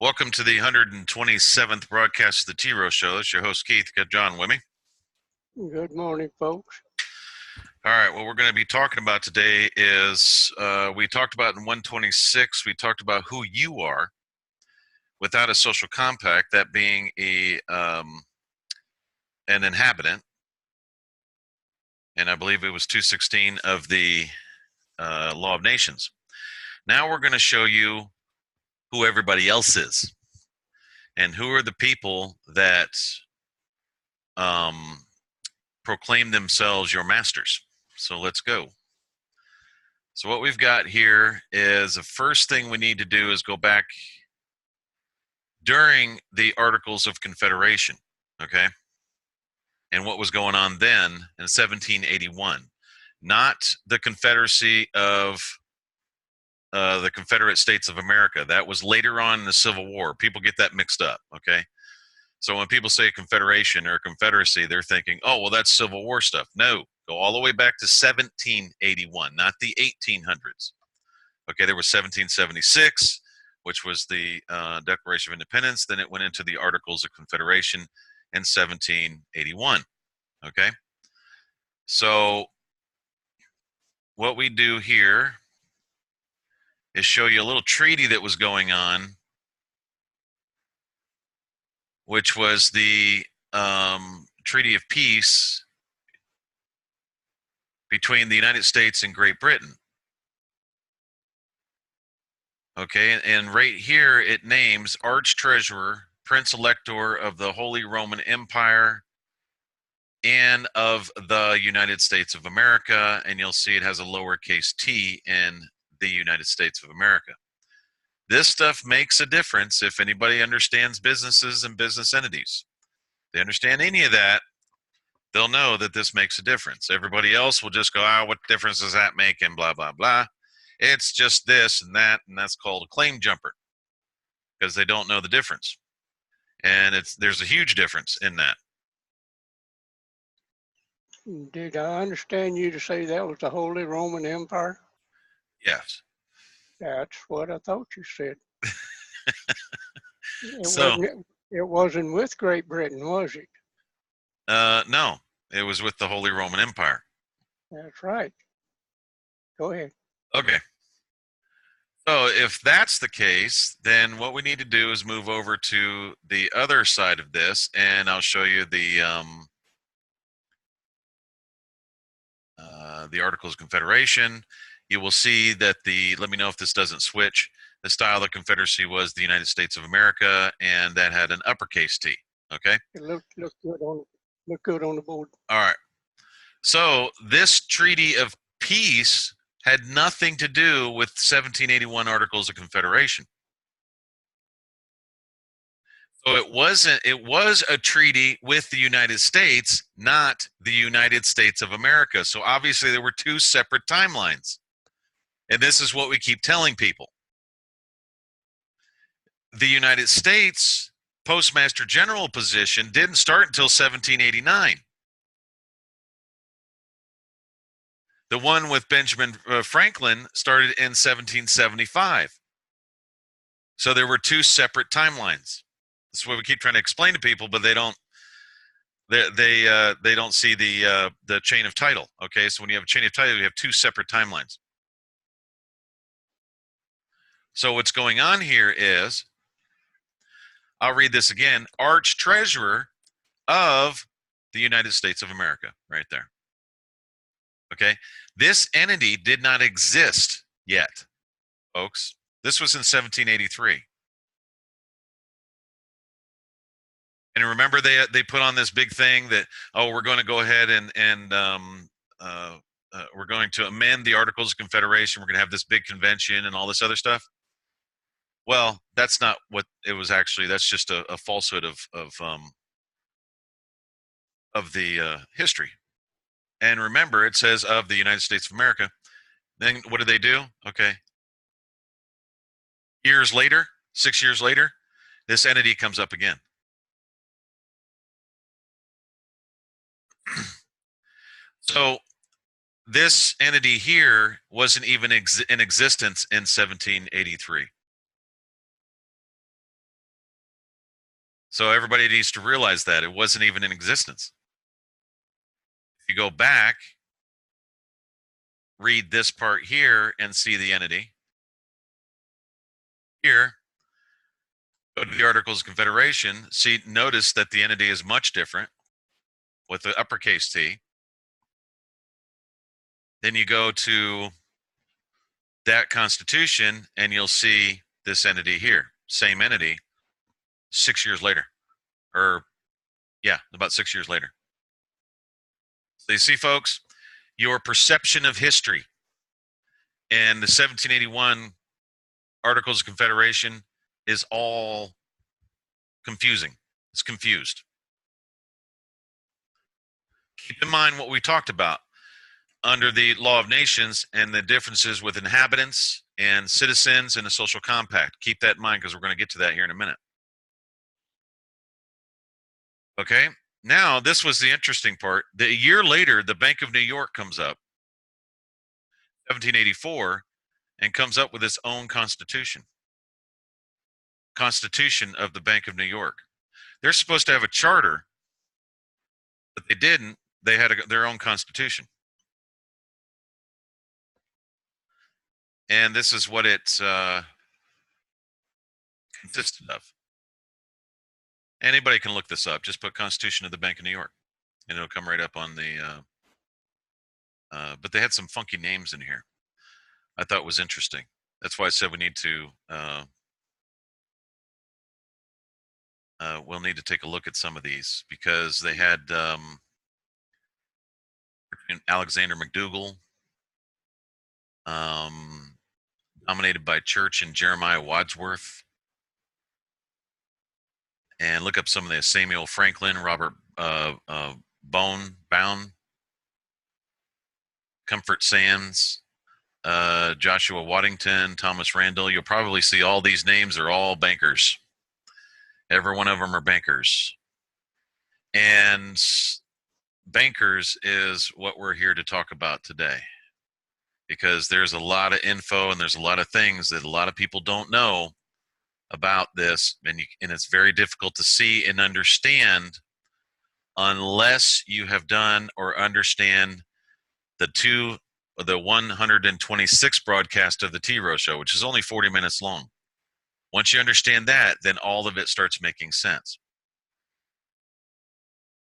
Welcome to the 127th broadcast of the T-ROH show. It's your host, Keith. Got John with me. Good morning, folks. All right, what we're going to be talking about today is we talked about in 126, we talked about who you are without a social compact, that being an inhabitant. And I believe it was 216 of the Law of Nations. Now we're going to show you who everybody else is and who are the people that proclaim themselves your masters. So let's go. So what we've got here is the first thing we need to do is go back during the Articles of Confederation, okay? And what was going on then in 1781. Not the Confederacy of the Confederate States of America. That was later on in the Civil War. People get that mixed up, okay? So when people say Confederation or Confederacy, they're thinking, oh, well, that's Civil War stuff. No, go all the way back to 1781, not the 1800s. Okay, there was 1776, which was the Declaration of Independence. Then it went into the Articles of Confederation in 1781. Okay, so what we do here is show you a little treaty that was going on, which was the Treaty of Peace between the United States and Great Britain. Okay, and right here it names Arch Treasurer, Prince Elector of the Holy Roman Empire and of the United States of America, and you'll see it has a lowercase t in the United States of America. This stuff makes a difference if anybody understands businesses and business entities. If they understand any of that, they'll know that this makes a difference. Everybody else will just go, what difference does that make, and blah, blah, blah. It's just this and that's called a claim jumper because they don't know the difference. And there's a huge difference in that. Did I understand you to say that was the Holy Roman Empire? Yes. That's what I thought you said. So, it wasn't with Great Britain, was it? no, it was with the Holy Roman Empire. That's right. Go ahead. Okay. So if that's the case, then what we need to do is move over to the other side of this, and I'll show you the Articles of Confederation. You will see that let me know if this doesn't switch, the style of the Confederacy was the United States of America, and that had an uppercase T, okay? It looked good on the board. All right. So this Treaty of Peace had nothing to do with 1781 Articles of Confederation. So it was a treaty with the United States, not the United States of America. So obviously there were two separate timelines. And this is what we keep telling people. The United States Postmaster General position didn't start until 1789. The one with Benjamin Franklin started in 1775. So there were two separate timelines. That's what we keep trying to explain to people, but they don't see the chain of title. Okay, so when you have a chain of title, you have two separate timelines. So what's going on here is, I'll read this again, Arch Treasurer of the United States of America, right there. Okay, this entity did not exist yet, folks. This was in 1783. And remember, they put on this big thing that, oh, we're going to go ahead and we're going to amend the Articles of Confederation. We're going to have this big convention and all this other stuff. Well, that's not what it was actually. That's just a falsehood of the history. And remember, it says of the United States of America. Then what do they do? Okay. Years later, 6 years later, this entity comes up again. So this entity here wasn't even in existence in 1783. So everybody needs to realize that it wasn't even in existence. If you go back, read this part here and see the entity. Here, go to the Articles of Confederation, notice that the entity is much different with the uppercase T. Then you go to that Constitution and you'll see this entity here, same entity, 6 years later, or yeah, about 6 years later. So you see, folks, your perception of history and the 1781 Articles of Confederation is all confusing. It's confused. Keep in mind what we talked about under the Law of Nations and the differences with inhabitants and citizens and the social compact. Keep that in mind because we're going to get to that here in a minute. Okay, now this was the interesting part. A year later, the Bank of New York comes up, 1784, and comes up with its own constitution. Constitution of the Bank of New York. They're supposed to have a charter, but they didn't. They had their own constitution. And this is what it consisted of. Anybody can look this up. Just put Constitution of the Bank of New York, and it'll come right up on the. But they had some funky names in here. I thought was interesting. That's why I said we need to. We'll need to take a look at some of these because they had Alexander McDougall, dominated by Church and Jeremiah Wadsworth. And look up some of the Samuel Franklin, Robert Bound, Comfort Sands, Joshua Waddington, Thomas Randall. You'll probably see all these names are all bankers. Every one of them are bankers. And bankers is what we're here to talk about today. Because there's a lot of info and there's a lot of things that a lot of people don't know about this, and it's very difficult to see and understand unless you have done or understand the 126th broadcast of the T-ROH show, which is only 40 minutes long. Once you understand that, then all of it starts making sense.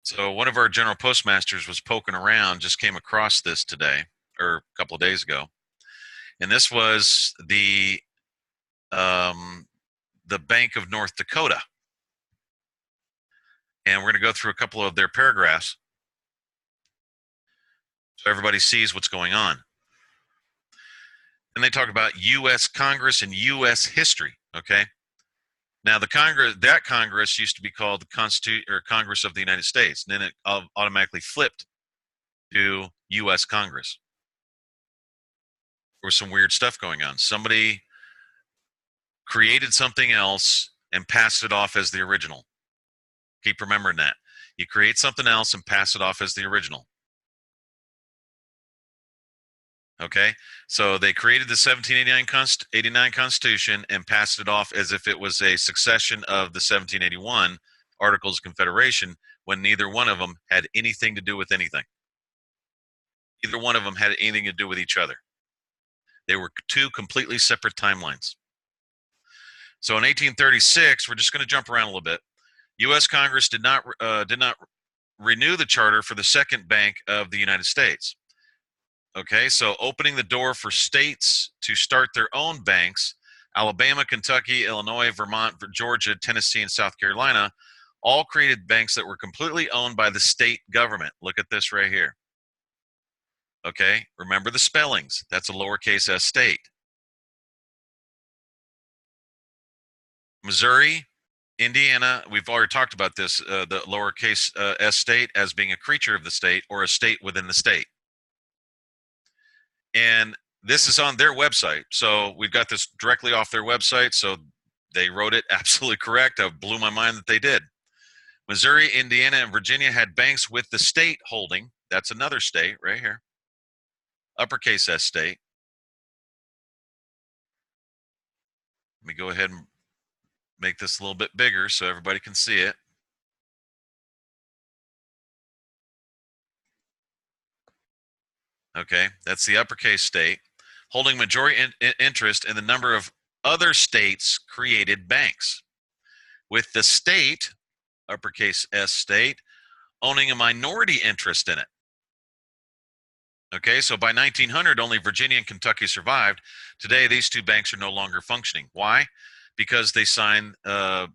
So one of our general postmasters was poking around, just came across this today, or a couple of days ago. And this was the Bank of North Dakota. And we're going to go through a couple of their paragraphs so everybody sees what's going on. And they talk about U.S. Congress and U.S. history, okay? Now, that Congress used to be called the Congress of the United States, and then it automatically flipped to U.S. Congress. There was some weird stuff going on. Somebody created something else and passed it off as the original. Keep remembering that. You create something else and pass it off as the original. Okay, so they created the 1789 Constitution and passed it off as if it was a succession of the 1781 Articles of Confederation, when neither one of them had anything to do with anything. Neither one of them had anything to do with each other. They were two completely separate timelines. So in 1836, we're just going to jump around a little bit. U.S. Congress did not renew the charter for the second bank of the United States. Okay, so opening the door for states to start their own banks, Alabama, Kentucky, Illinois, Vermont, Georgia, Tennessee, and South Carolina all created banks that were completely owned by the state government. Look at this right here. Okay, remember the spellings. That's a lowercase s state. Missouri, Indiana, we've already talked about this, the lowercase s state as being a creature of the state or a state within the state. And this is on their website. So we've got this directly off their website. So they wrote it absolutely correct. It blew my mind that they did. Missouri, Indiana, and Virginia had banks with the state holding. That's another state right here. Uppercase S state. Let me go ahead and make this a little bit bigger so everybody can see it. Okay, that's the uppercase state, holding majority interest in the number of other states created banks, with the state, uppercase S state, owning a minority interest in it. Okay, so by 1900, only Virginia and Kentucky survived. Today, these two banks are no longer functioning. Why? Because they signed, the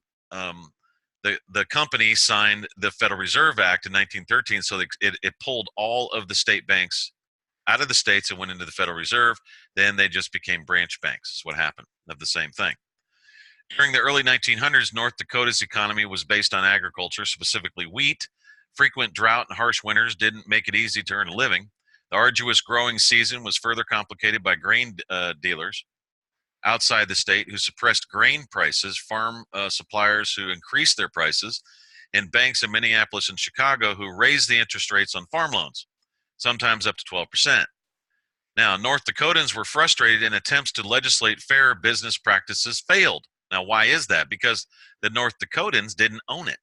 company signed the Federal Reserve Act in 1913, so it pulled all of the state banks out of the states and went into the Federal Reserve. Then they just became branch banks, is what happened, of the same thing. During the early 1900s, North Dakota's economy was based on agriculture, specifically wheat. Frequent drought and harsh winters didn't make it easy to earn a living. The arduous growing season was further complicated by grain dealers outside the state who suppressed grain prices, farm suppliers who increased their prices, and banks in Minneapolis and Chicago who raised the interest rates on farm loans, sometimes up to 12%. Now, North Dakotans were frustrated, and attempts to legislate fair business practices failed. Now, why is that? Because the North Dakotans didn't own it.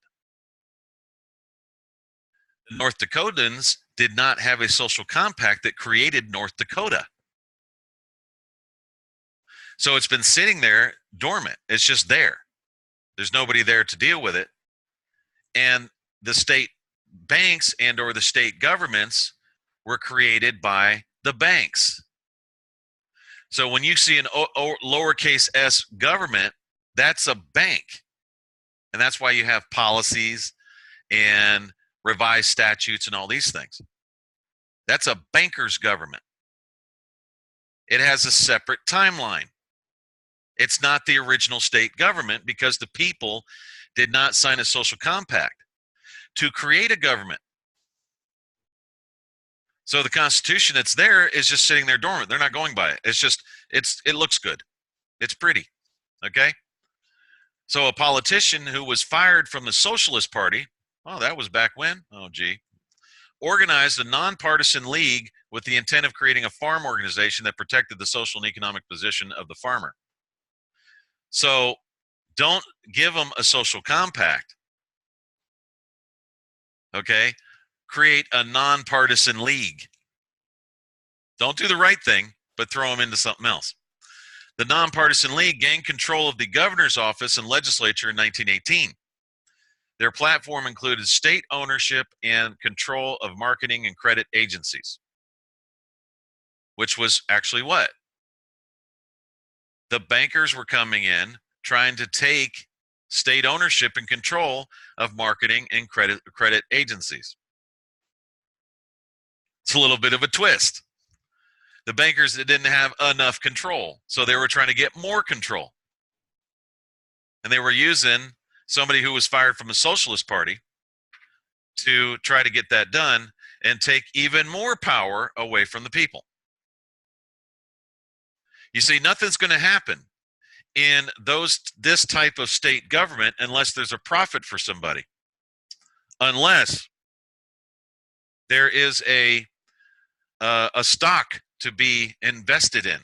The North Dakotans did not have a social compact that created North Dakota. So it's been sitting there dormant. It's just there. There's nobody there to deal with it. And the state banks and or the state governments were created by the banks. So when you see an lowercase s government, that's a bank. And that's why you have policies and revised statutes and all these things. That's a banker's government. It has a separate timeline. It's not the original state government because the people did not sign a social compact to create a government. So the Constitution that's there is just sitting there dormant. They're not going by it. It's just, it looks good. It's pretty. Okay? So a politician who was fired from the Socialist Party, oh, that was back when? Oh, gee. Organized a nonpartisan league with the intent of creating a farm organization that protected the social and economic position of the farmer. So don't give them a social compact. Okay? Create a nonpartisan league. Don't do the right thing, but throw them into something else. The nonpartisan league gained control of the governor's office and legislature in 1918. Their platform included state ownership and control of marketing and credit agencies, which was actually what? The bankers were coming in trying to take state ownership and control of marketing and credit agencies. It's a little bit of a twist. The bankers didn't have enough control, so they were trying to get more control. And they were using somebody who was fired from the Socialist Party to try to get that done and take even more power away from the people. You see, nothing's going to happen in this type of state government unless there's a profit for somebody. Unless there is a stock to be invested in.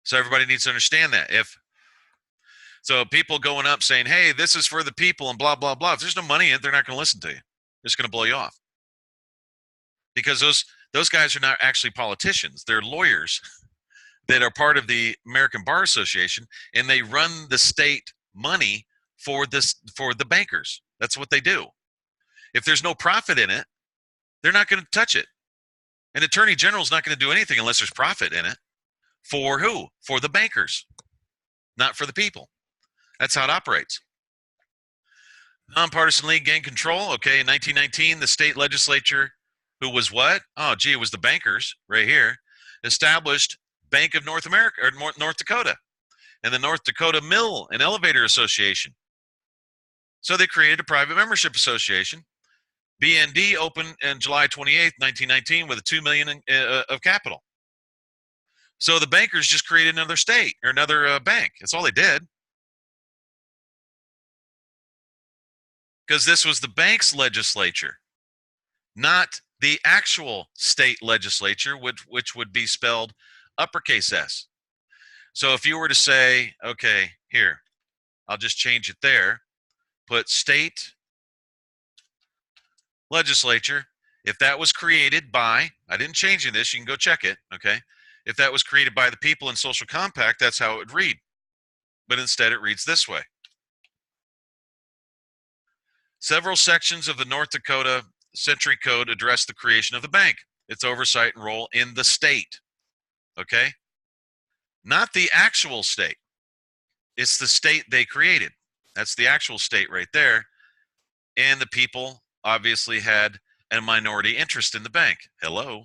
So everybody needs to understand that. So people going up saying, hey, this is for the people and blah, blah, blah. If there's no money in it, they're not going to listen to you. They're just going to blow you off. Because those guys are not actually politicians. They're lawyers that are part of the American Bar Association, and they run the state money for the bankers. That's what they do. If there's no profit in it, they're not going to touch it. An attorney general is not going to do anything unless there's profit in it. For who? For the bankers, not for the people. That's how it operates. Nonpartisan league gained control. Okay, in 1919, the state legislature, who was what? Oh, gee, it was the bankers right here, established Bank of North America, or North Dakota, and the North Dakota Mill and Elevator Association. So they created a private membership association. BND opened on July 28th, 1919 with $2 million of capital. So the bankers just created another state or another bank. That's all they did. Because this was the bank's legislature, not the actual state legislature, which would be spelled uppercase S. So if you were to say, okay, here, I'll just change it there, put state legislature. If that was created by, I didn't change any of this, you can go check it, okay? If that was created by the people in social compact, that's how it would read. But instead it reads this way. Several sections of the North Dakota Century Code address the creation of the bank, its oversight and role in the state, okay? Not the actual state. It's the state they created. That's the actual state right there. And the people obviously had a minority interest in the bank. Hello.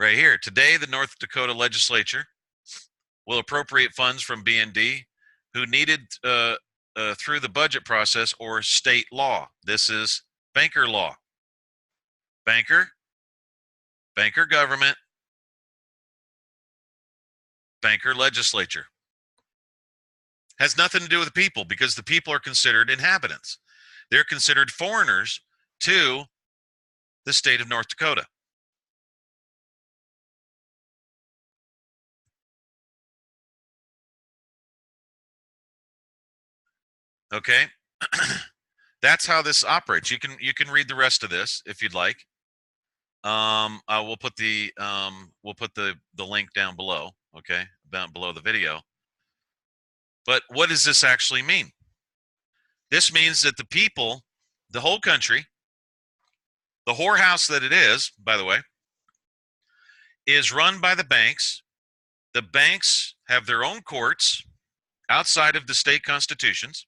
Right here. Today, the North Dakota legislature will appropriate funds from BND who needed through the budget process or state law. This is banker law. Banker government, banker legislature. Has nothing to do with the people because the people are considered inhabitants. They're considered foreigners to the state of North Dakota. Okay? That's how this operates. You can read the rest of this if you'd like. We'll put the link down below, okay? Down below the video. But what does this actually mean? This means that the people, the whole country, the whorehouse that it is, by the way, is run by the banks. The banks have their own courts outside of the state constitutions.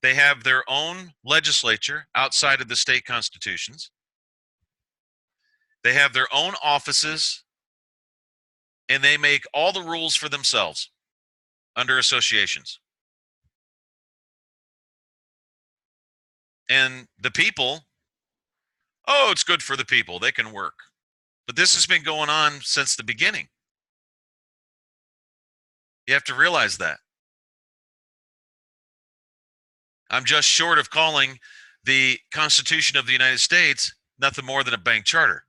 They have their own legislature outside of the state constitutions. They have their own offices, and they make all the rules for themselves under associations. And the people, oh, it's good for the people. They can work. But this has been going on since the beginning. You have to realize that. I'm just short of calling the Constitution of the United States nothing more than a bank charter.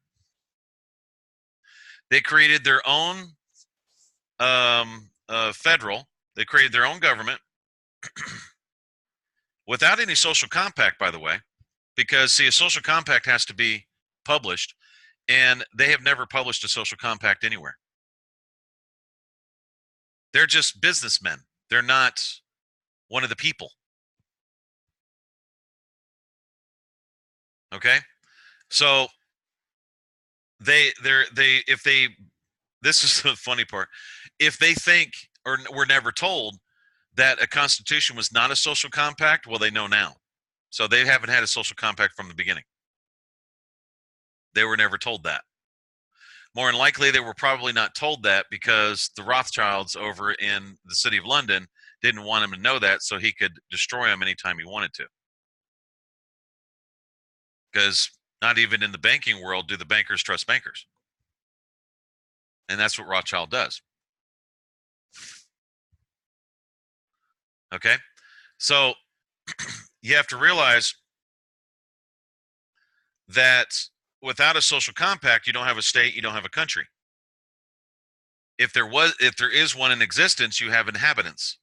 They created their own federal, they created their own government without any social compact, by the way, because, see, a social compact has to be published, and they have never published a social compact anywhere. They're just businessmen. They're not one of the people. Okay? So this is the funny part. If they think or were never told that a constitution was not a social compact, well, they know now. So they haven't had a social compact from the beginning. They were never told that. More than likely, they were probably not told that because the Rothschilds over in the city of London didn't want him to know that, so he could destroy them anytime he wanted to. Because not even in the banking world do the bankers trust bankers. And that's what Rothschild does. Okay? So you have to realize that without a social compact, you don't have a state, you don't have a country. If there is one in existence, you have inhabitants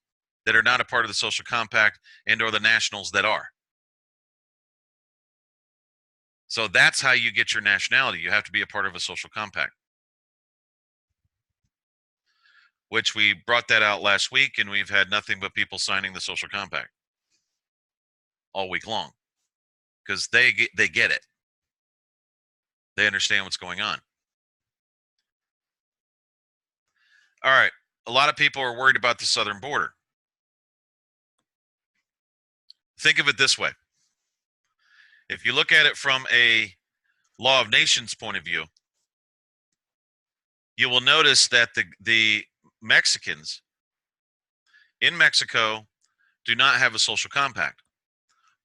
that are not a part of the social compact and or the nationals that are. So that's how you get your nationality. You have to be a part of a social compact. Which we brought that out last week, and we've had nothing but people signing the social compact all week long because they get it. They understand what's going on. All right. A lot of people are worried about the southern border. Think of it this way. If you look at it from a law of nations point of view, you will notice that the Mexicans in Mexico do not have a social compact.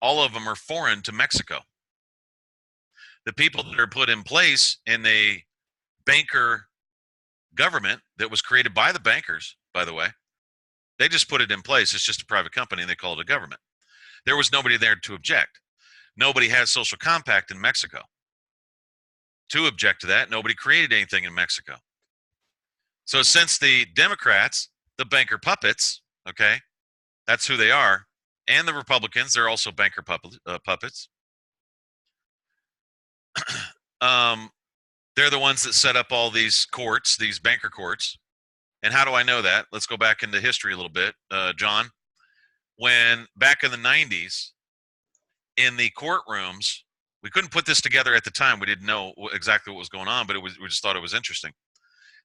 All of them are foreign to Mexico. The people that are put in place in a banker government that was created by the bankers, by the way, they just put it in place. It's just a private company, and they call it a government. There was nobody there to object. Nobody has social compact in Mexico. to object to that. Nobody created anything in Mexico. So since the Democrats, the banker puppets, okay, that's who they are, and the Republicans, they're also banker puppets. um, they're the ones that set up all these courts, these banker courts. And how do I know that? Let's go back into history a little bit, John. When back in the 90s, in the courtrooms, we couldn't put this together at the time. We didn't know exactly what was going on, but we just thought it was interesting.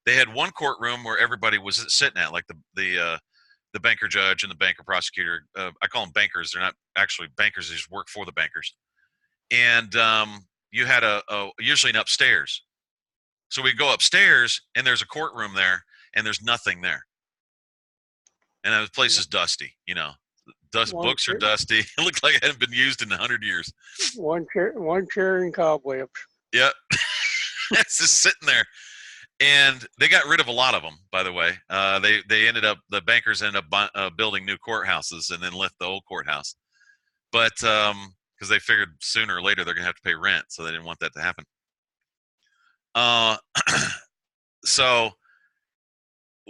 They had one courtroom where everybody was sitting at, like the banker judge and the banker prosecutor. I call them bankers. They're not actually bankers. They just work for the bankers. And you had usually an upstairs. So we go upstairs, and there's a courtroom there, and the's nothing there. And the place is dusty, you know. Books are dusty. It looks like it hadn't been used in 100 years. One chair and cobwebs. Yep. It's just sitting there. And they got rid of a lot of them, by the way. The bankers ended up building new courthouses and then left the old courthouse. But because they figured sooner or later they're going to have to pay rent, so they didn't want that to happen. So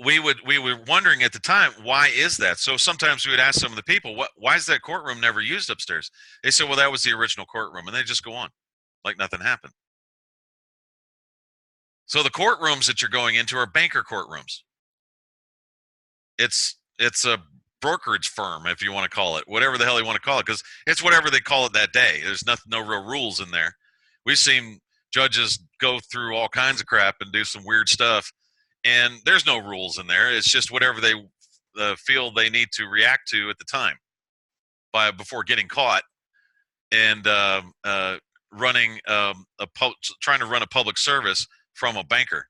we were wondering at the time, why is that? So sometimes we would ask some of the people, why is that courtroom never used upstairs? They said, well, that was the original courtroom, and they just go on like nothing happened. So the courtrooms that you're going into are banker courtrooms. It's a brokerage firm, if you want to call it, whatever the hell you want to call it, because it's whatever they call it that day. There's no real rules in there. We've seen judges go through all kinds of crap and do some weird stuff, and there's no rules in there. It's just whatever they feel they need to react to at the time before getting caught and running trying to run a public service from a banker,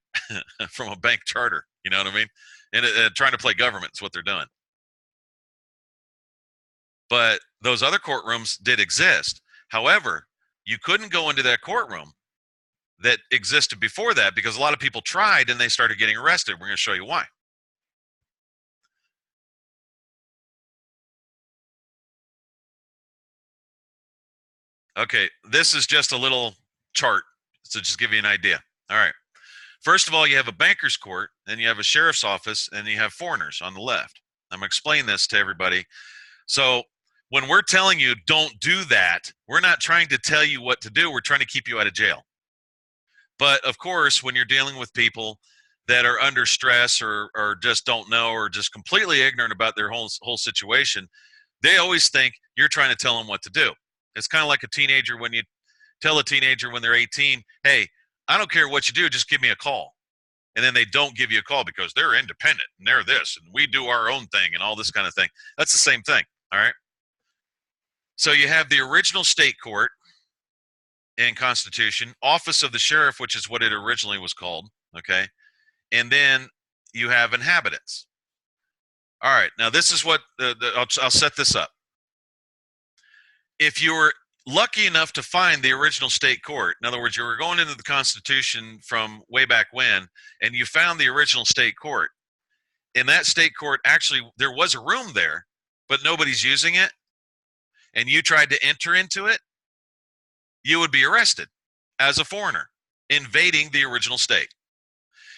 from a bank charter. You know what I mean? And trying to play government is what they're doing. But those other courtrooms did exist. However, you couldn't go into that courtroom that existed before that because a lot of people tried and they started getting arrested. We're going to show you why. Okay, this is just a little chart to just give you an idea. All right. First of all, you have a banker's court, then you have a sheriff's office, and you have foreigners on the left. I'm going to explain this to everybody. So when we're telling you don't do that, we're not trying to tell you what to do. We're trying to keep you out of jail. But of course, when you're dealing with people that are under stress or just don't know or just completely ignorant about their whole situation, they always think you're trying to tell them what to do. It's kind of like a teenager when you tell a teenager when they're 18, hey, I don't care what you do, just give me a call. And then they don't give you a call because they're independent and they're this and we do our own thing and all this kind of thing. That's the same thing, all right? So you have the original state court and Constitution, office of the sheriff, which is what it originally was called, okay? And then you have inhabitants. All right, now this is what, I'll set this up. If you were lucky enough to find the original state court, in other words, you were going into the Constitution from way back when, and you found the original state court, in that state court, actually, there was a room there, but nobody's using it, and you tried to enter into it, you would be arrested as a foreigner, invading the original state.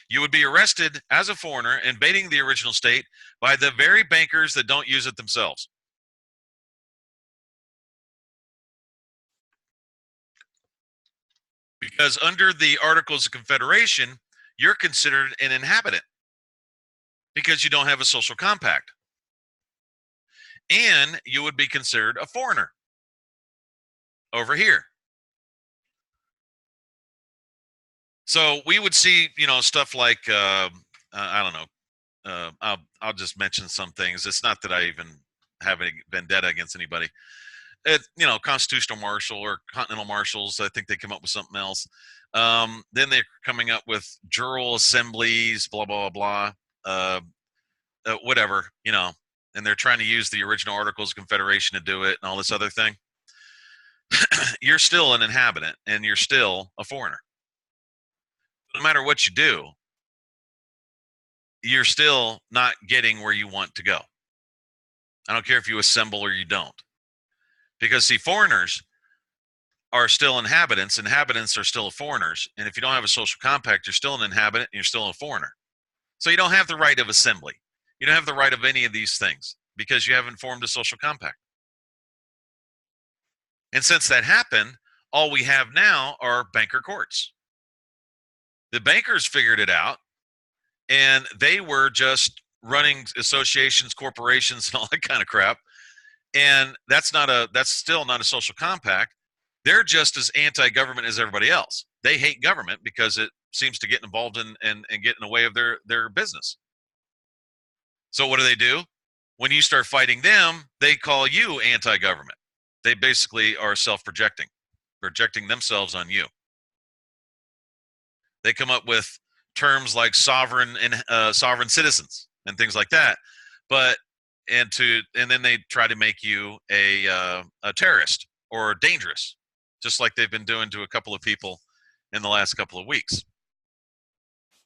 You would be arrested as a foreigner, invading the original state by the very bankers that don't use it themselves. Because under the Articles of Confederation, you're considered an inhabitant because you don't have a social compact. And you would be considered a foreigner over here. So we would see, stuff like, I don't know, I'll just mention some things. It's not that I even have a vendetta against anybody. Constitutional marshal or continental marshals. I think they come up with something else. Then they're coming up with jural assemblies, blah, blah, blah, whatever, and they're trying to use the original Articles of Confederation to do it and all this other thing. You're still an inhabitant and you're still a foreigner. No matter what you do, you're still not getting where you want to go. I don't care if you assemble or you don't. Because, see, foreigners are still inhabitants. Inhabitants are still foreigners. And if you don't have a social compact, you're still an inhabitant and you're still a foreigner. So you don't have the right of assembly. You don't have the right of any of these things because you haven't formed a social compact. And since that happened, all we have now are banker courts. The bankers figured it out, and they were just running associations, corporations, and all that kind of crap. And that's still not a social compact. They're just as anti-government as everybody else. They hate government because it seems to get involved in and get in the way of their business. So what do? When you start fighting them, they call you anti-government. They basically are self-projecting, projecting themselves on you. They come up with terms like sovereign and sovereign citizens and things like that, and then they try to make you a terrorist or dangerous, just like they've been doing to a couple of people in the last couple of weeks,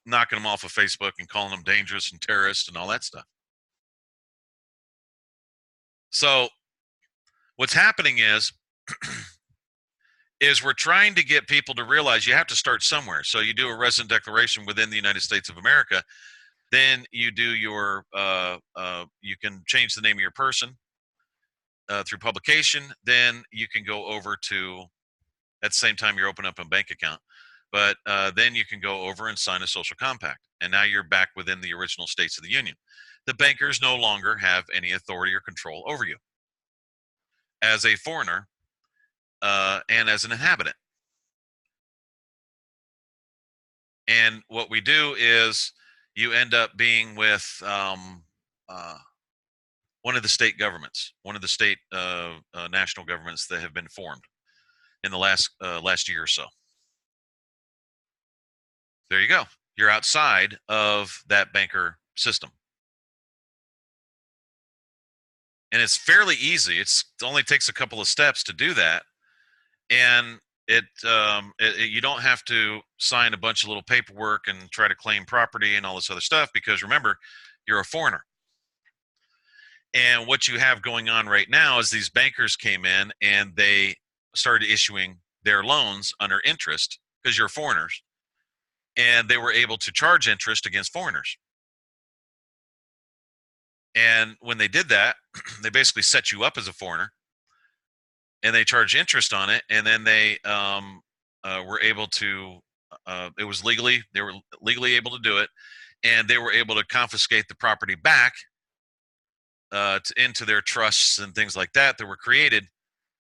knocking them off of Facebook and calling them dangerous and terrorists and all that stuff. So what's happening is we're trying to get people to realize you have to start somewhere. So you do a resident declaration within the United States of America. Then you do your, you can change the name of your person through publication. Then you can go over to, at the same time you're opening up a bank account. But then you can go over and sign a social compact. And now you're back within the original states of the Union. The bankers no longer have any authority or control over you as a foreigner and as an inhabitant. And what we do is you end up being with one of the state governments, one of the state national governments that have been formed in the last year or so. There you go. You're outside of that banker system. And it's fairly easy. It only takes a couple of steps to do that. And you don't have to sign a bunch of little paperwork and try to claim property and all this other stuff, because remember, you're a foreigner. And what you have going on right now is these bankers came in and they started issuing their loans under interest because you're foreigners, and they were able to charge interest against foreigners. And when they did that, they basically set you up as a foreigner, and they charge interest on it, and then they were able to. They were legally able to do it, and they were able to confiscate the property back into their trusts and things like that were created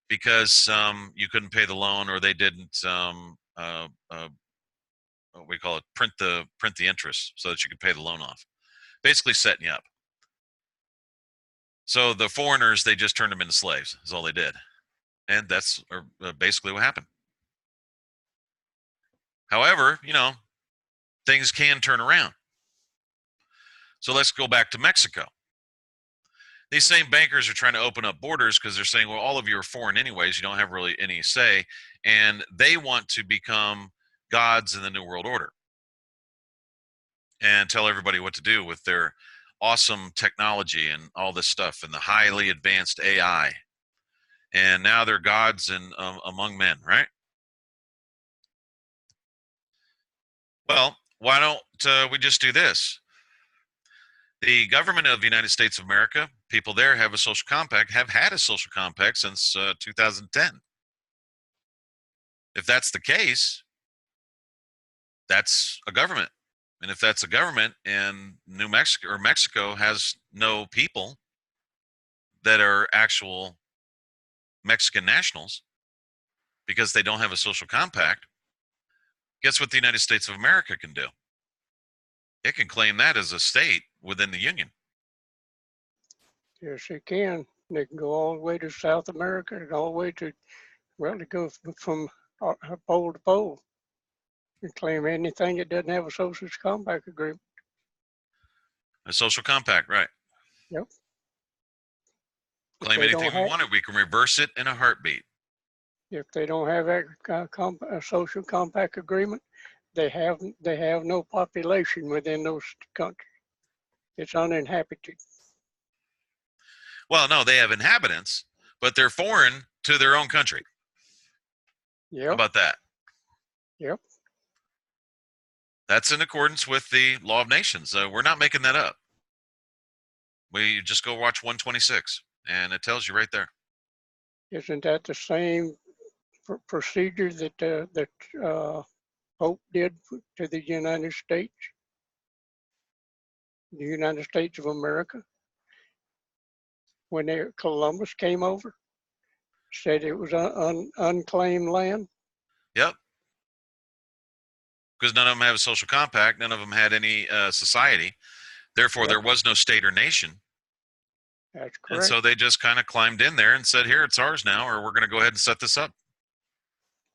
because you couldn't pay the loan, or they didn't. What we call it, print the interest so that you could pay the loan off. Basically, setting you up. So the foreigners, they just turned them into slaves. Is all they did. And that's basically what happened. However, things can turn around. So let's go back to Mexico. These same bankers are trying to open up borders because they're saying, well, all of you are foreign anyways. You don't have really any say. And they want to become gods in the New World Order and tell everybody what to do with their awesome technology and all this stuff and the highly advanced AI. And now they're gods among men, right? Well, why don't we just do this? The government of the United States of America, people there have a social compact, have had a social compact since 2010. If that's the case, that's a government. And if that's a government and New Mexico or Mexico has no people that are actual Mexican nationals because they don't have a social compact, guess what the United States of America can do? It can claim that as a state within the Union. Yes, it can. They can go all the way to South America and all the way to, well, they go from pole to pole and claim anything that doesn't have a social compact agreement. A social compact, right? Yep. Claim anything we want it. We can reverse it in a heartbeat. If they don't have a social compact agreement, they have no population within those countries. It's uninhabited. Well, no, they have inhabitants, but they're foreign to their own country. How Yep. about that? Yep. That's in accordance with the law of nations. We're not making that up. We just go watch 126, and it tells you right there. Isn't that the same procedure that Pope did to the United States? The United States of America, when Columbus came over, said it was unclaimed land. Yep. Because none of them have a social compact. None of them had any society. Therefore, Yep, there was no state or nation. that's And correct. so they just kind of climbed in there and said, here, it's ours now, or we're going to go ahead and set this up.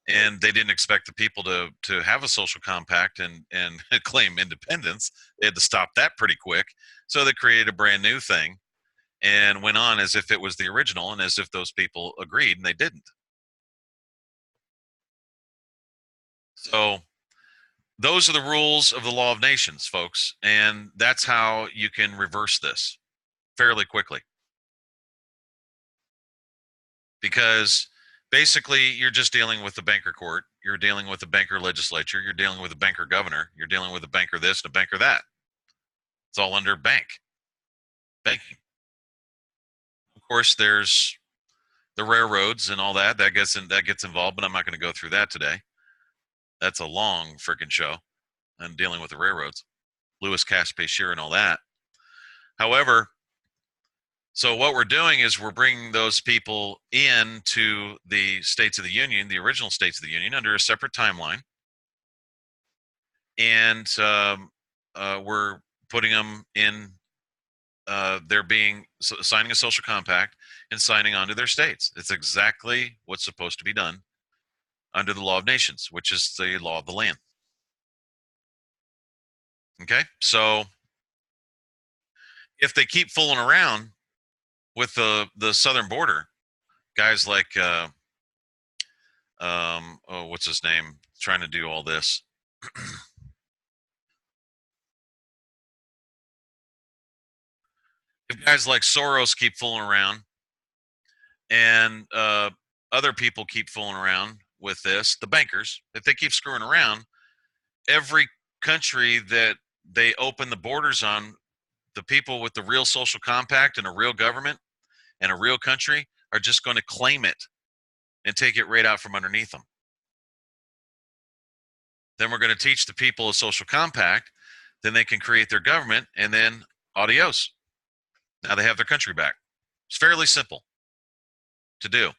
And they didn't expect the people to have a social compact and claim independence. They had to stop that pretty quick. So they created a brand new thing and went on as if it was the original and as if those people agreed, and they didn't. So those are the rules of the law of nations, folks, and that's how you can reverse this fairly quickly. Because basically you're just dealing with the banker court, you're dealing with the banker legislature, you're dealing with a banker governor, you're dealing with a banker this and a banker that. It's all under banking. Of course, there's the railroads and all that gets involved, but I'm not going to go through that today. That's a long freaking show, and dealing with the railroads, Lewis Cass Shear and all that. However, so what we're doing is we're bringing those people into the states of the union, the original states of the union, under a separate timeline, and we're putting them in. They're being signing a social compact and signing onto their states. It's exactly what's supposed to be done under the law of nations, which is the law of the land. Okay, so if they keep fooling around with the southern border, guys like oh, what's his name, trying to do all this. If guys like Soros keep fooling around and other people keep fooling around with this, the bankers, if they keep screwing around, every country that they open the borders on, the people with the real social compact and a real government and a real country are just going to claim it and take it right out from underneath them. Then we're going to teach the people a social compact, then they can create their government, and then adios. Now they have their country back. It's fairly simple to do.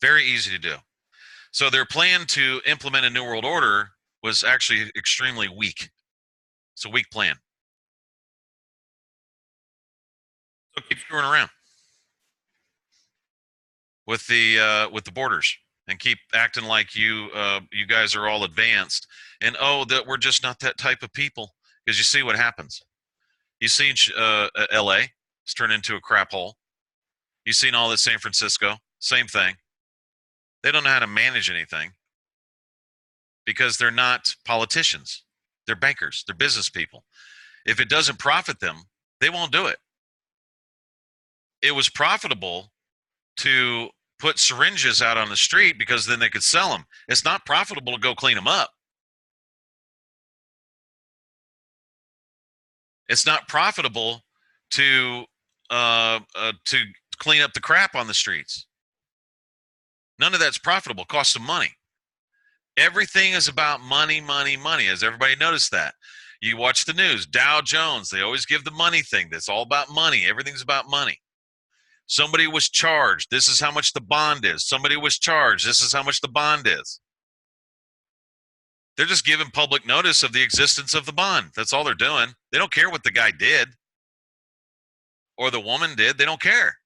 Very easy to do. So their plan to implement a new world order was actually extremely weak. It's a weak plan. So keep screwing around with the borders and keep acting like you guys are all advanced and that we're just not that type of people. Because you see what happens. You seen L.A. It's turned into a crap hole. You've seen all that San Francisco, same thing. They don't know how to manage anything because they're not politicians. They're bankers. They're business people. If it doesn't profit them, they won't do it. It was profitable to put syringes out on the street because then they could sell them. It's not profitable to go clean them up. It's not profitable to clean up the crap on the streets. None of that's profitable. It costs some money. Everything is about money, money, money. Has everybody noticed that? You watch the news, Dow Jones, they always give the money thing. That's all about money. Everything's about money. Somebody was charged. This is how much the bond is. Somebody was charged. This is how much the bond is. They're just giving public notice of the existence of the bond. That's all they're doing. They don't care what the guy did or the woman did. They don't care.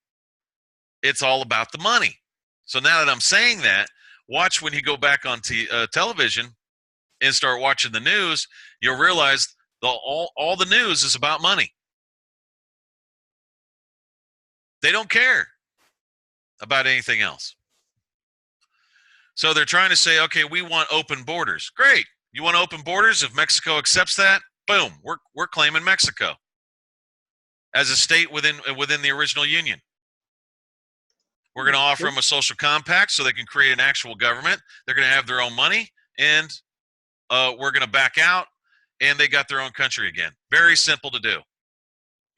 It's all about the money. So now that I'm saying that, watch when you go back on television and start watching the news, you'll realize all the news is about money. They don't care about anything else. So they're trying to say, okay, we want open borders. Great. You want open borders? If Mexico accepts that, boom, we're claiming Mexico as a state within the original union. We're going to offer them a social compact so they can create an actual government. They're going to have their own money, and we're going to back out, and they got their own country again. Very simple to do.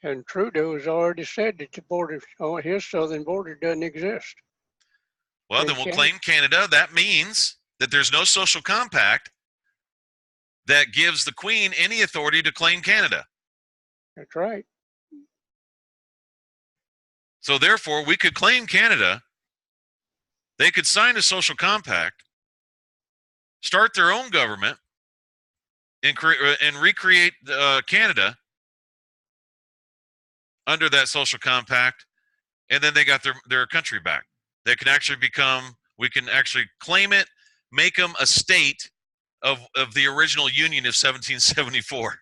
And Trudeau has already said that the border, his southern border, doesn't exist. Well, then we'll claim Canada. That means that there's no social compact that gives the Queen any authority to claim Canada. That's right. So therefore, we could claim Canada. They could sign a social compact, start their own government, and recreate Canada under that social compact, and then they got their country back. They can actually we can actually claim it, make them a state of the original Union of 1774.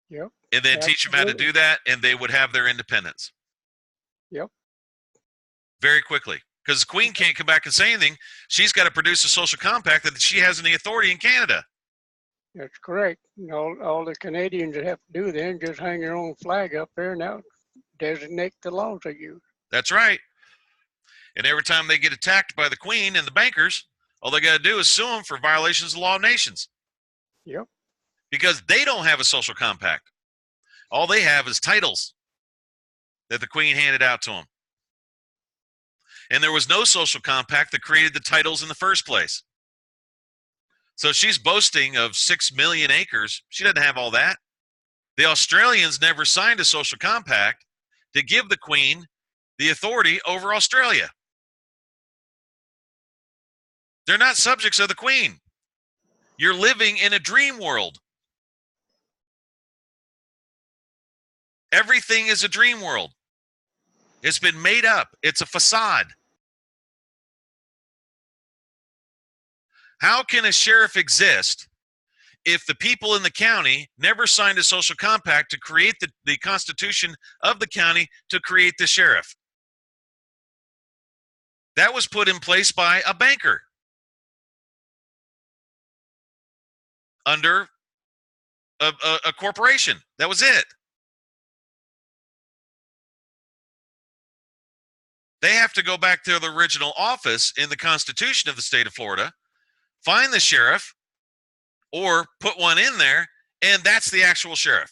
Yep. And then teach them how to do that, and they would have their independence. Yep. Very quickly. Because the Queen can't come back and say anything. She's got to produce a social compact that she has any authority in Canada. That's correct. And all the Canadians that have to do then just hang their own flag up there and now designate the laws they use. That's right. And every time they get attacked by the Queen and the bankers, all they got to do is sue them for violations of the law of nations. Yep. Because they don't have a social compact. All they have is titles that the Queen handed out to them. And there was no social compact that created the titles in the first place. So she's boasting of 6 million acres. She doesn't have all that. The Australians never signed a social compact to give the Queen the authority over Australia. They're not subjects of the Queen. You're living in a dream world. Everything is a dream world. It's been made up. It's a facade. How can a sheriff exist if the people in the county never signed a social compact to create the constitution of the county to create the sheriff? That was put in place by a banker under a corporation. That was it. They have to go back to the original office in the Constitution of the state of Florida, find the sheriff, or put one in there, and that's the actual sheriff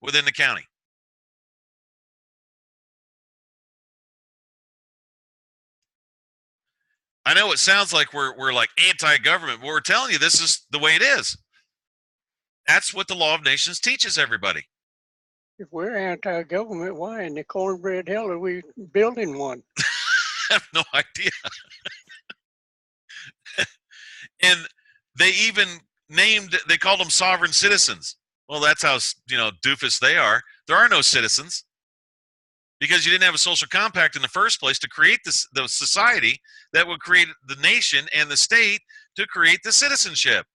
within the county. I know it sounds like we're like anti-government, but we're telling you this is the way it is. That's what the law of nations teaches everybody. If we're anti-government, why in the cornbread hell are we building one? I have no idea. And they even they called them sovereign citizens. Well, that's how, doofus they are. There are no citizens because you didn't have a social compact in the first place to create the society that would create the nation and the state to create the citizenship.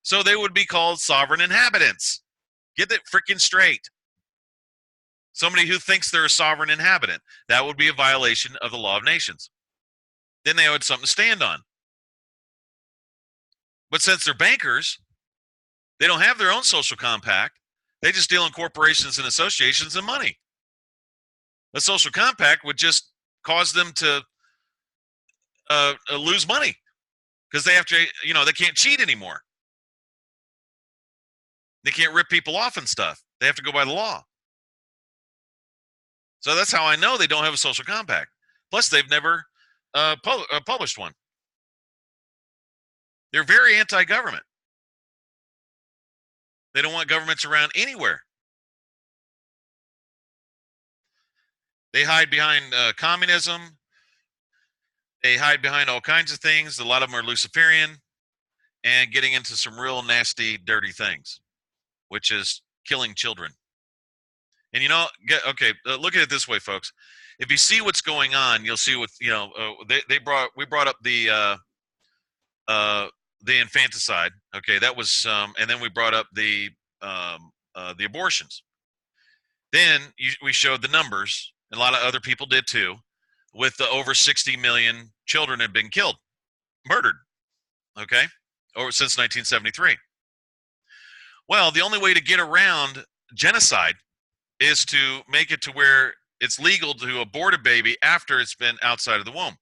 So they would be called sovereign inhabitants. Get that freaking straight. Somebody who thinks they're a sovereign inhabitant. That would be a violation of the law of nations. Then they had something to stand on. But since they're bankers, they don't have their own social compact. They just deal in corporations and associations and money. A social compact would just cause them to lose money because they have to, they can't cheat anymore. They can't rip people off and stuff. They have to go by the law. So that's how I know they don't have a social compact. Plus, they've never published one. They're very anti-government. They don't want governments around anywhere. They hide behind communism. They hide behind all kinds of things. A lot of them are Luciferian and getting into some real nasty, dirty things, which is killing children. And look at it this way, folks. If you see what's going on, you'll see what we brought up the infanticide. Okay, that was and then we brought up the abortions. Then we showed the numbers, and a lot of other people did too, with the over 60 million children had been killed, murdered. Okay, or since 1973. Well, the only way to get around genocide is to make it to where it's legal to abort a baby after it's been outside of the womb.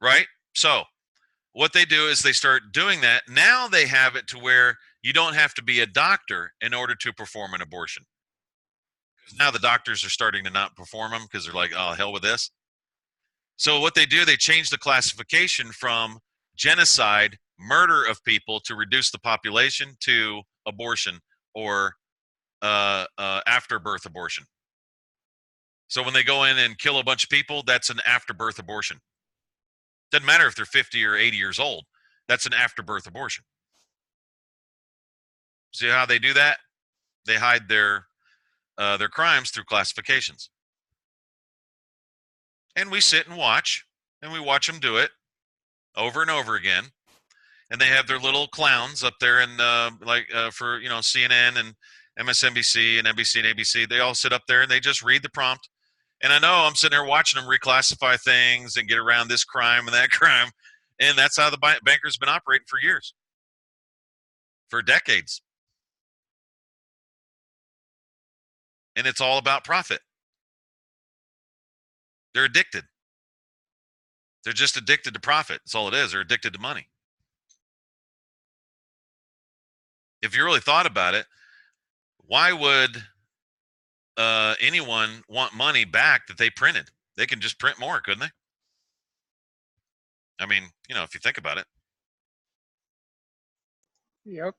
Right? So what they do is they start doing that. Now they have it to where you don't have to be a doctor in order to perform an abortion. Now the doctors are starting to not perform them because they're like, oh, hell with this. So what they do, they change the classification from genocide, murder of people to reduce the population, to abortion or afterbirth abortion. So when they go in and kill a bunch of people, that's an afterbirth abortion. Doesn't matter if they're 50 or 80 years old. That's an afterbirth abortion. See how they do that? They hide their crimes through classifications. And we sit and watch them do it over and over again. And they have their little clowns up there, and for CNN and MSNBC and NBC and ABC, they all sit up there and they just read the prompt. And I know I'm sitting there watching them reclassify things and get around this crime and that crime, and that's how the bankers been operating for years, for decades. And it's all about profit. They're addicted. They're just addicted to profit. That's all it is. They're addicted to money. If you really thought about it, why would anyone want money back that they printed? They can just print more, couldn't they? I mean, if you think about it. Yep.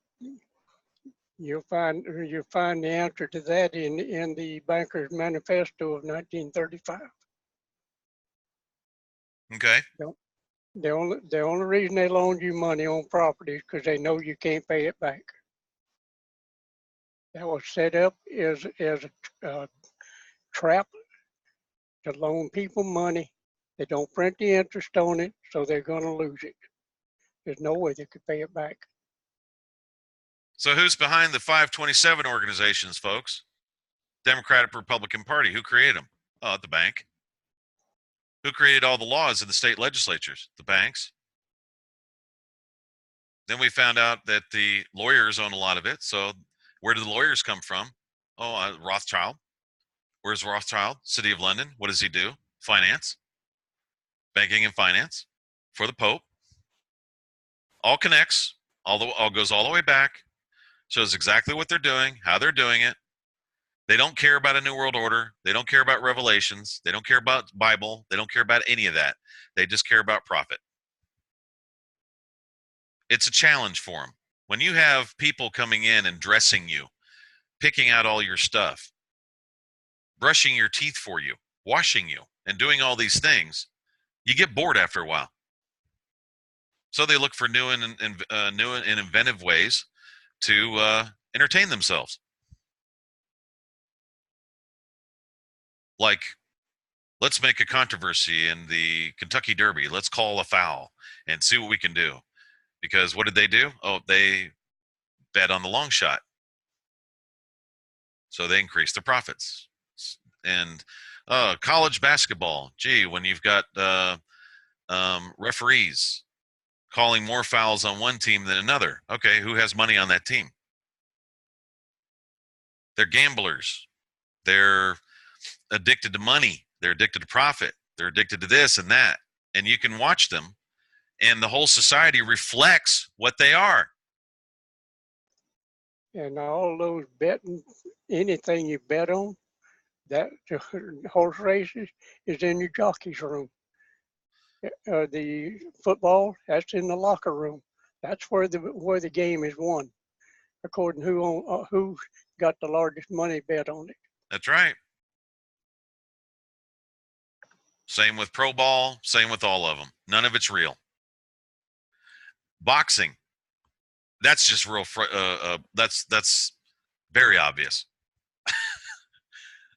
You'll find the answer to that in the Bankers Manifesto of 1935. Okay. The only reason they loan you money on property is because they know you can't pay it back. That was set up as a trap to loan people money. They don't print the interest on it, so they're going to lose it. There's no way they could pay it back. So who's behind the 527 organizations, folks? Democratic Republican Party. Who created them? Oh, the bank. Who created all the laws in the state legislatures? The banks. Then we found out that the lawyers own a lot of it. So where do the lawyers come from? Oh, Rothschild. Where's Rothschild? City of London. What does he do? Finance. Banking and finance for the Pope. All connects. All goes all the way back. Shows exactly what they're doing, how they're doing it. They don't care about a new world order. They don't care about revelations. They don't care about Bible. They don't care about any of that. They just care about profit. It's a challenge for them. When you have people coming in and dressing you, picking out all your stuff, brushing your teeth for you, washing you, and doing all these things, you get bored after a while. So they look for new and inventive ways to entertain themselves. Like, let's make a controversy in the Kentucky Derby. Let's call a foul and see what we can do. Because what did they do? Oh, they bet on the long shot. So they increased their profits. And college basketball. Gee, when you've got referees calling more fouls on one team than another. Okay, who has money on that team? They're gamblers. They're addicted to money. They're addicted to profit. They're addicted to this and that. And you can watch them, and the whole society reflects what they are. And all those betting, anything you bet on, that horse races is in your jockey's room. The football, that's in the locker room. That's where the game is won, according to who got the largest money bet on it. That's right. Same with pro ball. Same with all of them. None of it's real. Boxing. That's just real. That's very obvious.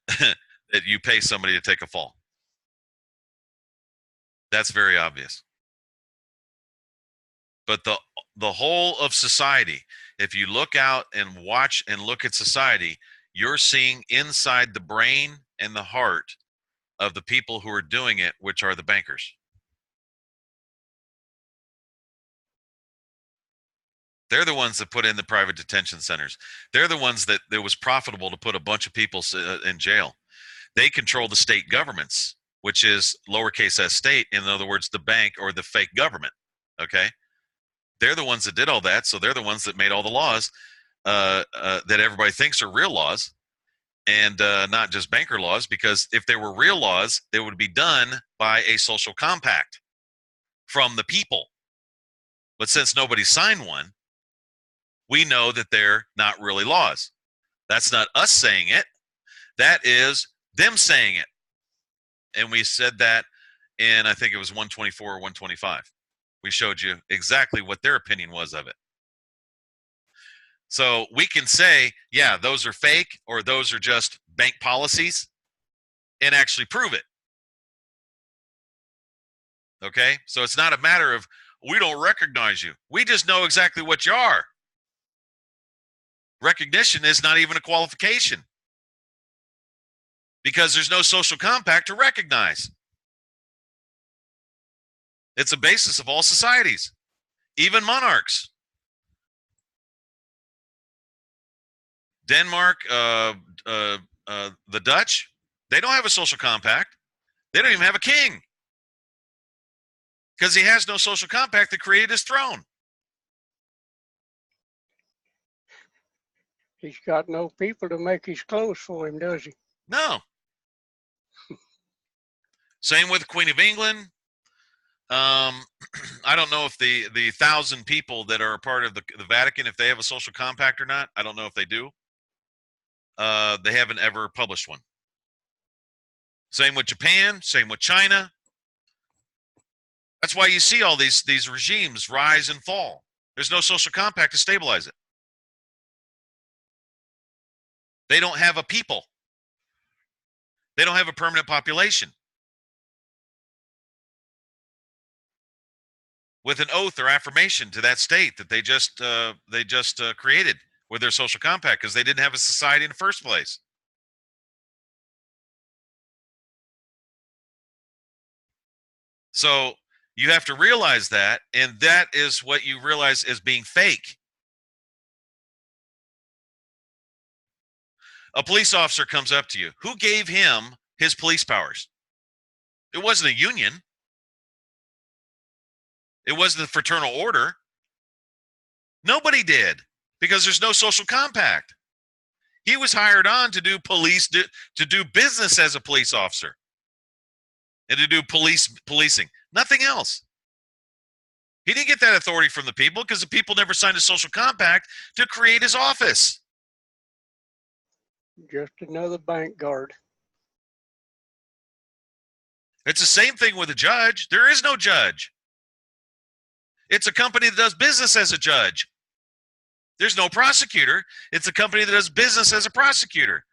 That you pay somebody to take a fall. That's very obvious. But the whole of society, if you look out and watch and look at society, you're seeing inside the brain and the heart of the people who are doing it, which are the bankers. They're the ones that put in the private detention centers. They're the ones that it was profitable to put a bunch of people in jail. They control the state governments, which is lowercase s state. In other words, the bank or the fake government. Okay, they're the ones that did all that. So they're the ones that made all the laws that everybody thinks are real laws, and not just banker laws. Because if they were real laws, they would be done by a social compact from the people. But since nobody signed one, we know that they're not really laws. That's not us saying it. That is them saying it. And we said that in, I think it was 124 or 125. We showed you exactly what their opinion was of it. So we can say, yeah, those are fake or those are just bank policies and actually prove it. Okay? So it's not a matter of we don't recognize you. We just know exactly what you are. Recognition is not even a qualification because there's no social compact to recognize. It's a basis of all societies, even monarchs. Denmark, the Dutch, they don't have a social compact. They don't even have a king because he has no social compact that created his throne. He's got no people to make his clothes for him, does he? No. Same with the Queen of England. I don't know if the 1,000 people that are a part of the Vatican, if they have a social compact or not. I don't know if they do. They haven't ever published one. Same with Japan. Same with China. That's why you see all these regimes rise and fall. There's no social compact to stabilize it. They don't have a people. They don't have a permanent population. With an oath or affirmation to that state that they just created with their social compact because they didn't have a society in the first place. So you have to realize that, and that is what you realize as being fake. A police officer comes up to you. Who gave him his police powers? It wasn't a union. It wasn't the fraternal order. Nobody did because there's no social compact. He was hired on to do business as a police officer and to do policing. Nothing else. He didn't get that authority from the people because the people never signed a social compact to create his office. Just another bank guard. It's the same thing with a judge. There is no judge. It's a company that does business as a judge. There's no prosecutor. It's a company that does business as a prosecutor.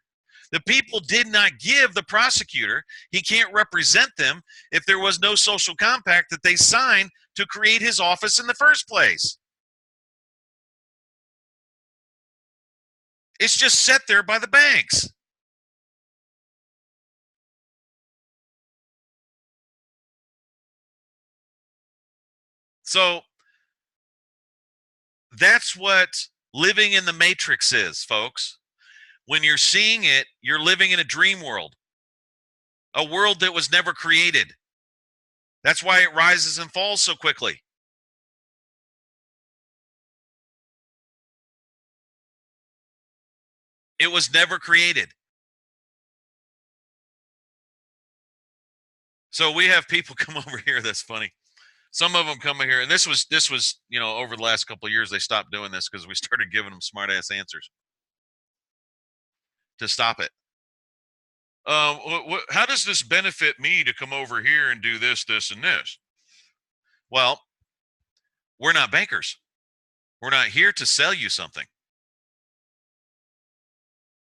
The people did not give the prosecutor. He can't represent them if there was no social compact that they signed to create his office in the first place. It's just set there by the banks. So that's what living in the matrix is, folks. When you're seeing it, you're living in a dream world, a world that was never created. That's why it rises and falls so quickly. It was never created. So we have people come over here. That's funny. Some of them come here, and this was over the last couple of years they stopped doing this because we started giving them smart ass answers to stop it. How does this benefit me to come over here and do this, this, and this? Well, we're not bankers. We're not here to sell you something.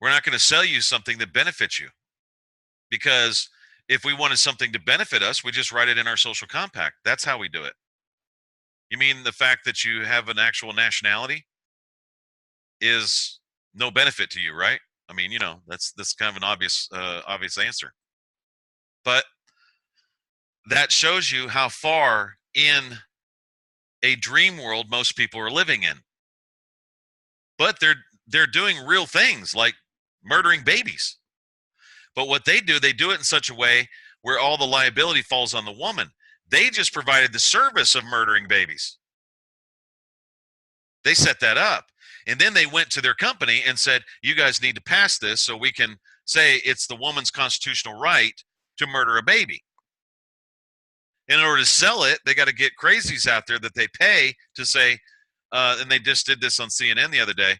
We're not going to sell you something that benefits you. Because if we wanted something to benefit us, we just write it in our social compact. That's how we do it. You mean the fact that you have an actual nationality is no benefit to you, right? I mean, that's kind of an obvious answer. But that shows you how far in a dream world most people are living in. but they're doing real things like murdering babies. But what they do it in such a way where all the liability falls on the woman. They just provided the service of murdering babies. They set that up. And then they went to their company and said, you guys need to pass this so we can say it's the woman's constitutional right to murder a baby. In order to sell it, they got to get crazies out there that they pay to say, and they just did this on CNN the other day,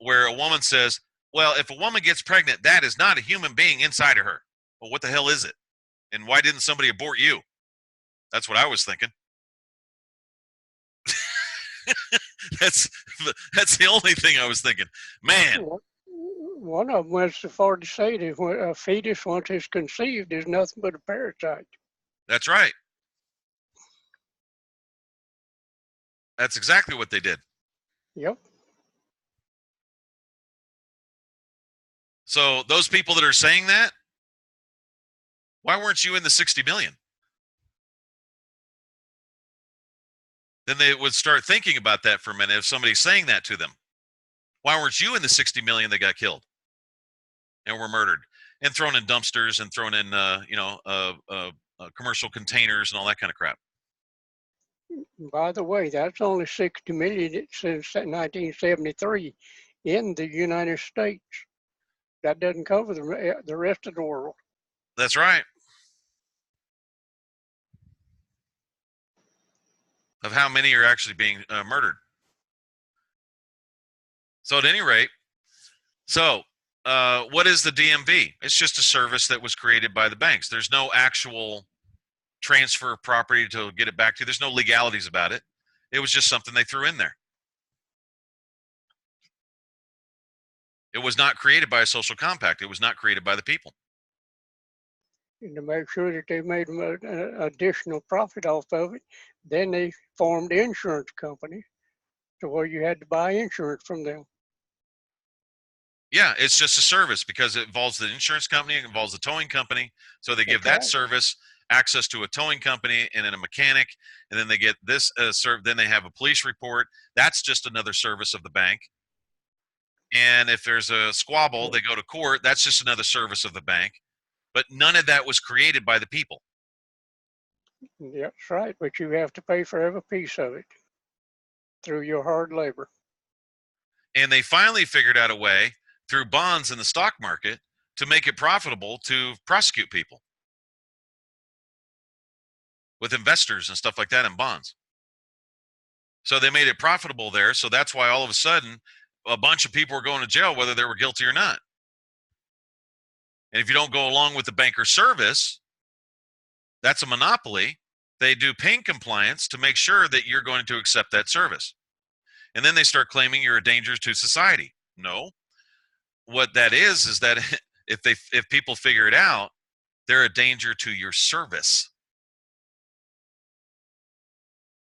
where a woman says, well, if a woman gets pregnant, that is not a human being inside of her. Well, what the hell is it? And why didn't somebody abort you? That's what I was thinking. that's the only thing I was thinking. Man. One of them went so far to say that when a fetus, once it's conceived, is nothing but a parasite. That's right. That's exactly what they did. Yep. So those people that are saying that, why weren't you in the 60 million? Then they would start thinking about that for a minute if somebody's saying that to them. Why weren't you in the 60 million that got killed and were murdered and thrown in dumpsters and thrown in, commercial containers and all that kind of crap? By the way, that's only 60 million since 1973 in the United States. That doesn't cover the rest of the world. That's right. Of how many are actually being murdered. So at any rate, what is the DMV? It's just a service that was created by the banks. There's no actual transfer of property to get it back to you. There's no legalities about it. It was just something they threw in there. It was not created by a social compact. It was not created by the people. And to make sure that they made additional profit off of it, then they formed insurance companies to where you had to buy insurance from them. Yeah, it's just a service because it involves the insurance company, it involves the towing company. So they give that service access to a towing company and then a mechanic, and then they get this then they have a police report. That's just another service of the bank. And if there's a squabble, they go to court. That's just another service of the bank. But none of that was created by the people. Yeah, that's right. But you have to pay for every piece of it through your hard labor. And they finally figured out a way through bonds in the stock market to make it profitable to prosecute people with investors and stuff like that in bonds. So they made it profitable there. So that's why all of a sudden a bunch of people were going to jail, whether they were guilty or not. And if you don't go along with the banker service, that's a monopoly. They do pain compliance to make sure that you're going to accept that service. And then they start claiming you're a danger to society. No. What that is that if people figure it out, they're a danger to your service.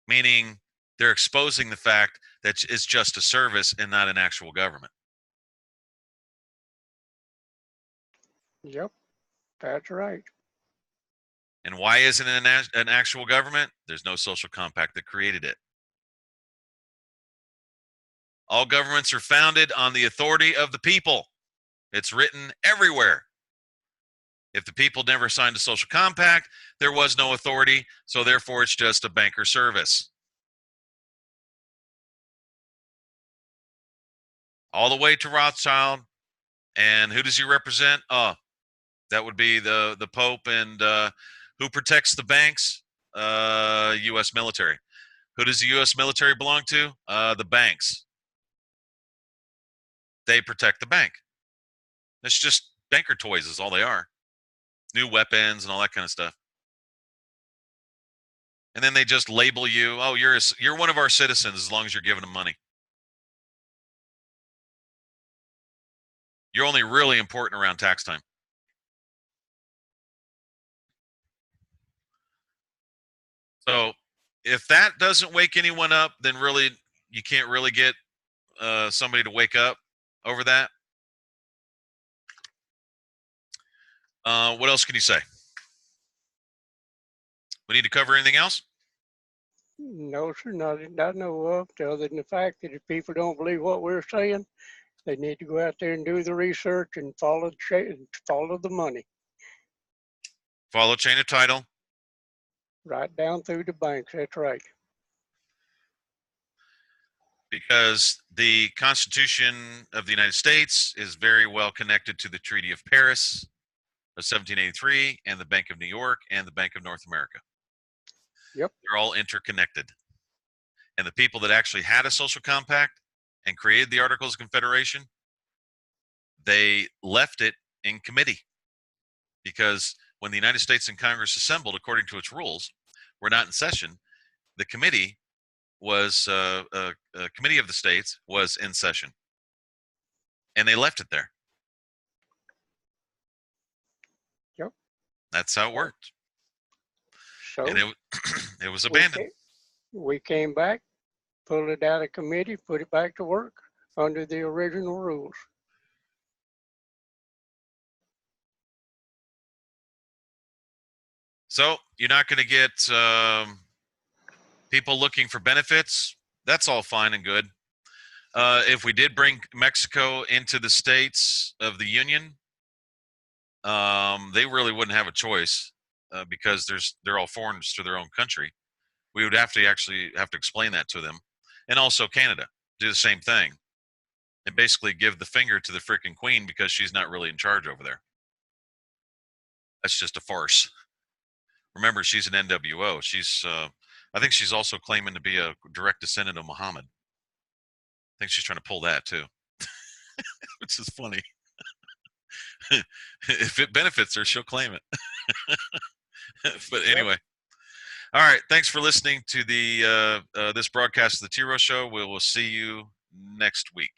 Meaning they're exposing the fact that it's just a service and not an actual government. Yep, that's right. And why isn't it an actual government? There's no social compact that created it. All governments are founded on the authority of the people. It's written everywhere. If the people never signed a social compact, there was no authority, so therefore it's just a banker service. All the way to Rothschild. And who does he represent? That would be the Pope. And who protects the banks? U.S. military. Who does the U.S. military belong to? The banks. They protect the bank. It's just banker toys is all they are. New weapons and all that kind of stuff. And then they just label you, oh, you're one of our citizens as long as you're giving them money. You're only really important around tax time. So if that doesn't wake anyone up, then really you can't really get somebody to wake up over that. What else can you say? We need to cover anything else? No, sir, not that I know of, other than the fact that if people don't believe what we're saying, they need to go out there and do the research and follow the money Follow chain of title. right down through the banks. That's right. Because the Constitution of the United States is very well connected to the Treaty of Paris of 1783 and the Bank of New York and the Bank of North America. Yep. They're all interconnected. And the people that actually had a social compact and created the Articles of Confederation, they left it in committee because when the United States and Congress assembled according to its rules, were not in session, the committee was committee of the states was in session, and they left it there. Yep. That's how it worked, So and it was abandoned. we came back, pulled it out of committee, put it back to work under the original rules. So you're not going to get people looking for benefits. That's all fine and good. If we did bring Mexico into the states of the Union, they really wouldn't have a choice because they're all foreigners to their own country. We would actually have to explain that to them, and also Canada do the same thing, and basically give the finger to the freaking queen because she's not really in charge over there. That's just a farce. Remember, she's an NWO. I think she's also claiming to be a direct descendant of Muhammad. I think she's trying to pull that too, which is funny. If it benefits her, she'll claim it. But anyway, all right. Thanks for listening to the this broadcast of the T-ROH Show. We will see you next week.